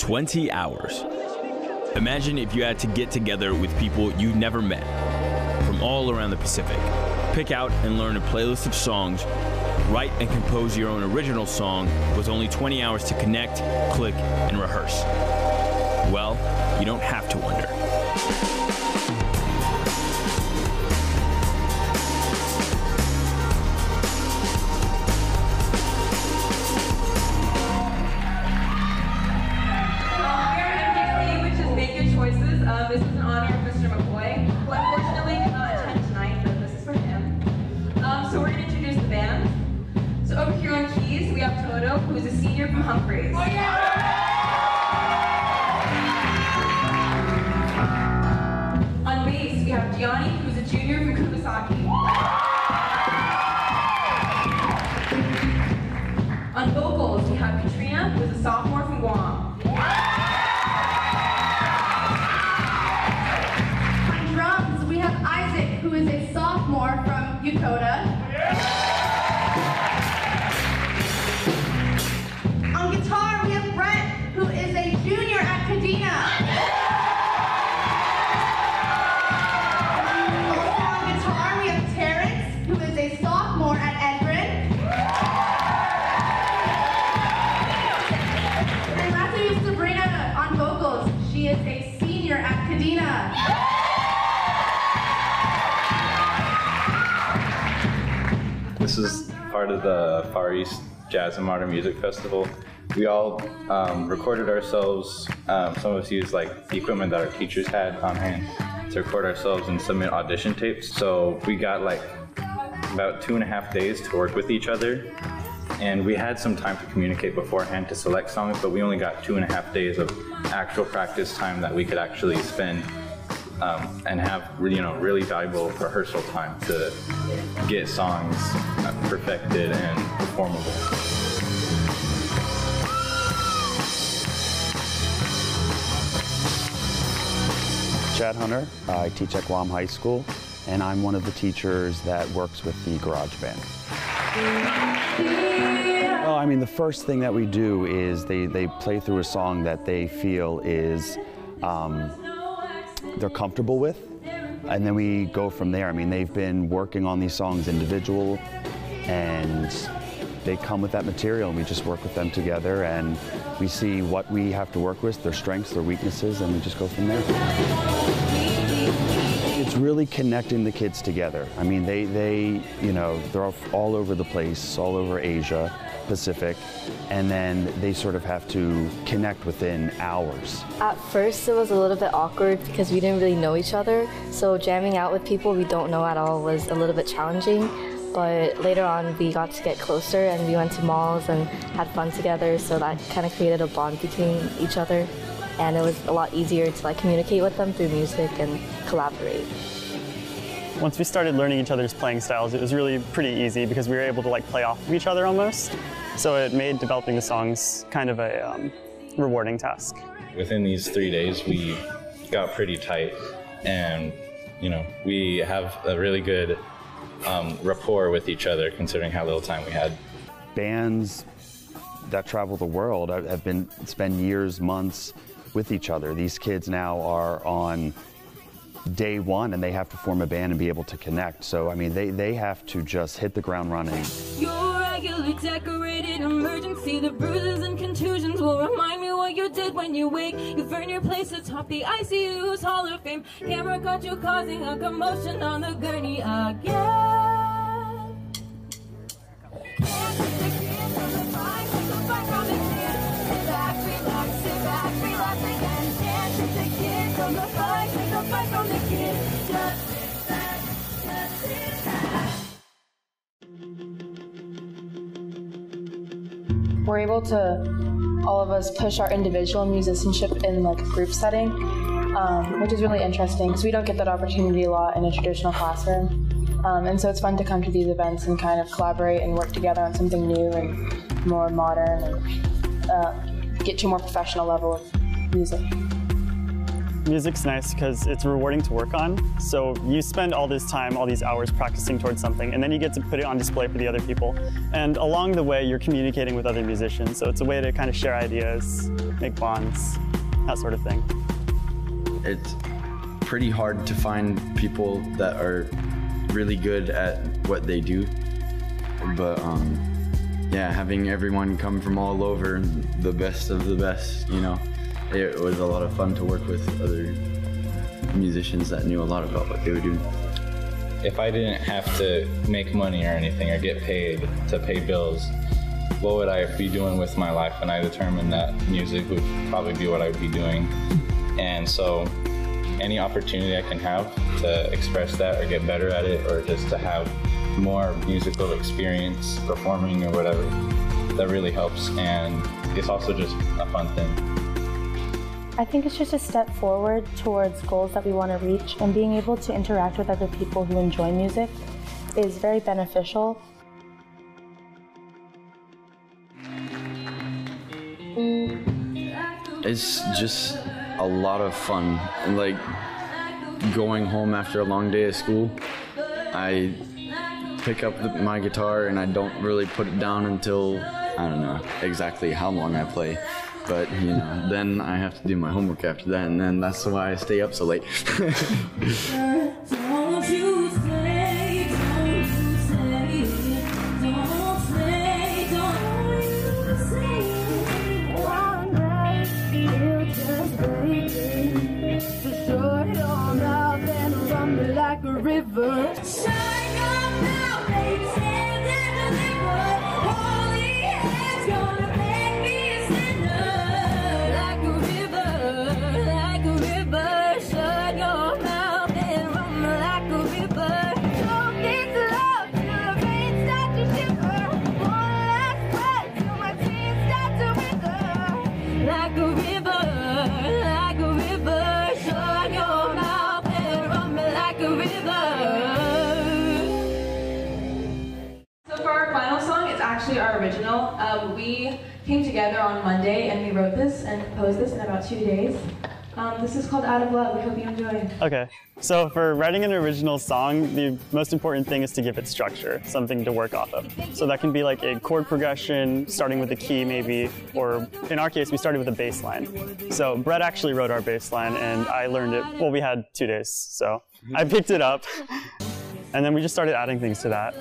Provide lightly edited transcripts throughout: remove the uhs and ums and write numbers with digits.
20 hours. Imagine if you had to get together with people you've never met from all around the Pacific, pick out and learn a playlist of songs, write and compose your own original song with only 20 hours to connect, click, and rehearse. Well, you don't have to wonder. This is in honor of Mr. McCoy, who unfortunately cannot attend tonight, but this is for him. So we're going to introduce the band. So over here on keys, we have Toto, who is a senior from Humphreys. Oh, yeah! On bass, we have Gianni, who's a junior from Kumasaki. On vocals, we have Katrina, who is a sophomore from Guam. Who is a sophomore from Yokota. On guitar, we have Brent, who is a junior at Kadena. Also on guitar, we have Terrence, who is a sophomore at Edred. And lastly, we have Sabrina on vocals. She is a senior at Kadena. This is part of the Far East Jazz and Modern Music Festival. We all recorded ourselves. Some of us used like the equipment that our teachers had on hand to record ourselves and submit audition tapes. So we got like about 2.5 days to work with each other. And we had some time to communicate beforehand to select songs, but we only got 2.5 days of actual practice time that we could actually spend and have really valuable rehearsal time to get songs perfected and performable. Chad Hunter, I teach at Guam High School, and I'm one of the teachers that works with the garage band. Well, I mean, the first thing that we do is they play through a song that they feel is they're comfortable with, and then we go from there. I mean, they've been working on these songs individual, and they come with that material, and we just work with them together, and we see what we have to work with, their strengths, their weaknesses, and we just go from there. It's really connecting the kids together. I mean, they're all over the place, all over Asia, Pacific, and then they sort of have to connect within hours. At first it was a little bit awkward because we didn't really know each other, so jamming out with people we don't know at all was a little bit challenging, but later on we got to get closer and we went to malls and had fun together, so that kind of created a bond between each other, and it was a lot easier to communicate with them through music and collaborate. Once we started learning each other's playing styles, it was really pretty easy because we were able to play off of each other almost. So it made developing the songs kind of a rewarding task. Within these 3 days, we got pretty tight, and we have a really good rapport with each other considering how little time we had. Bands that travel the world have spend years, months with each other. These kids now are on day one and they have to form a band and be able to connect. So, I mean, they have to just hit the ground running. Your regular decorated emergency, the bruises and contusions will remind me what you did when you wake. You've earned your place atop the ICU's Hall of Fame. Camera caught you causing a commotion on the gurney again. We're able to, all of us, push our individual musicianship in a group setting, which is really interesting because we don't get that opportunity a lot in a traditional classroom. And so it's fun to come to these events and kind of collaborate and work together on something new and more modern and get to a more professional level of music. Music's nice because it's rewarding to work on. So you spend all this time, all these hours practicing towards something, and then you get to put it on display for the other people. And along the way, you're communicating with other musicians. So it's a way to kind of share ideas make bonds, that sort of thing. It's pretty hard to find people that are really good at what they do, but yeah, having everyone come from all over, the best of the best, you know, it was a lot of fun to work with other musicians that knew a lot about what they were doing. If I didn't have to make money or anything or get paid to pay bills, what would I be doing with my life? And I determined that music would probably be what I would be doing. And so any opportunity I can have to express that or get better at it, or just to have more musical experience performing or whatever, that really helps, and it's also just a fun thing. I think it's just a step forward towards goals that we want to reach, and being able to interact with other people who enjoy music is very beneficial. It's just a lot of fun. Like going home after a long day of school, I pick up my guitar and I don't really put it down until, I don't know exactly how long I play, but you know, then I have to do my homework after that, and then that's why I stay up so late. Like a river, shine your mouth, hands in the river, holy hands gonna make me a sinner. Like a river, shut your mouth and run like a river. Don't get love till the rain starts to shiver. One last breath till my tears start to wither. Like a river, shut your mouth and run like a river. So for our final song, it's actually our original. We came together on Monday and we wrote this and composed this in about 2 days. This is called Out of Love. We hope you enjoy. Okay, so for writing an original song, the most important thing is to give it structure, something to work off of. So that can be like a chord progression, starting with a key maybe, or in our case, we started with a bass line. So Brett actually wrote our bass line and I learned it, well, we had 2 days, so I picked it up. And then we just started adding things to that.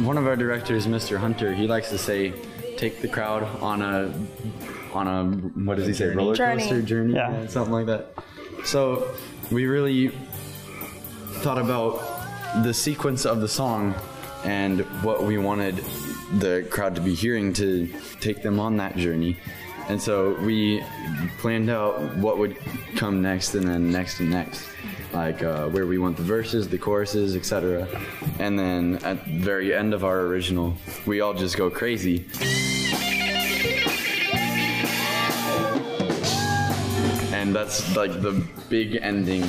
One of our directors, Mr. Hunter, he likes to say, take the crowd on a what does he say, roller coaster journey? Yeah, something like that. So we really thought about the sequence of the song and what we wanted the crowd to be hearing to take them on that journey. And so we planned out what would come next, and then next and next, like where we want the verses, the choruses, etc. And then at the very end of our original, we all just go crazy. And that's like the big ending.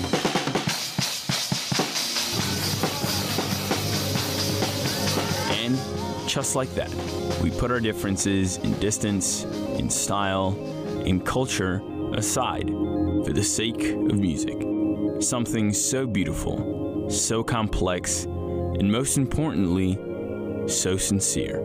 And just like that, we put our differences in distance, in style, in culture aside for the sake of music. Something so beautiful, so complex, and most importantly, so sincere.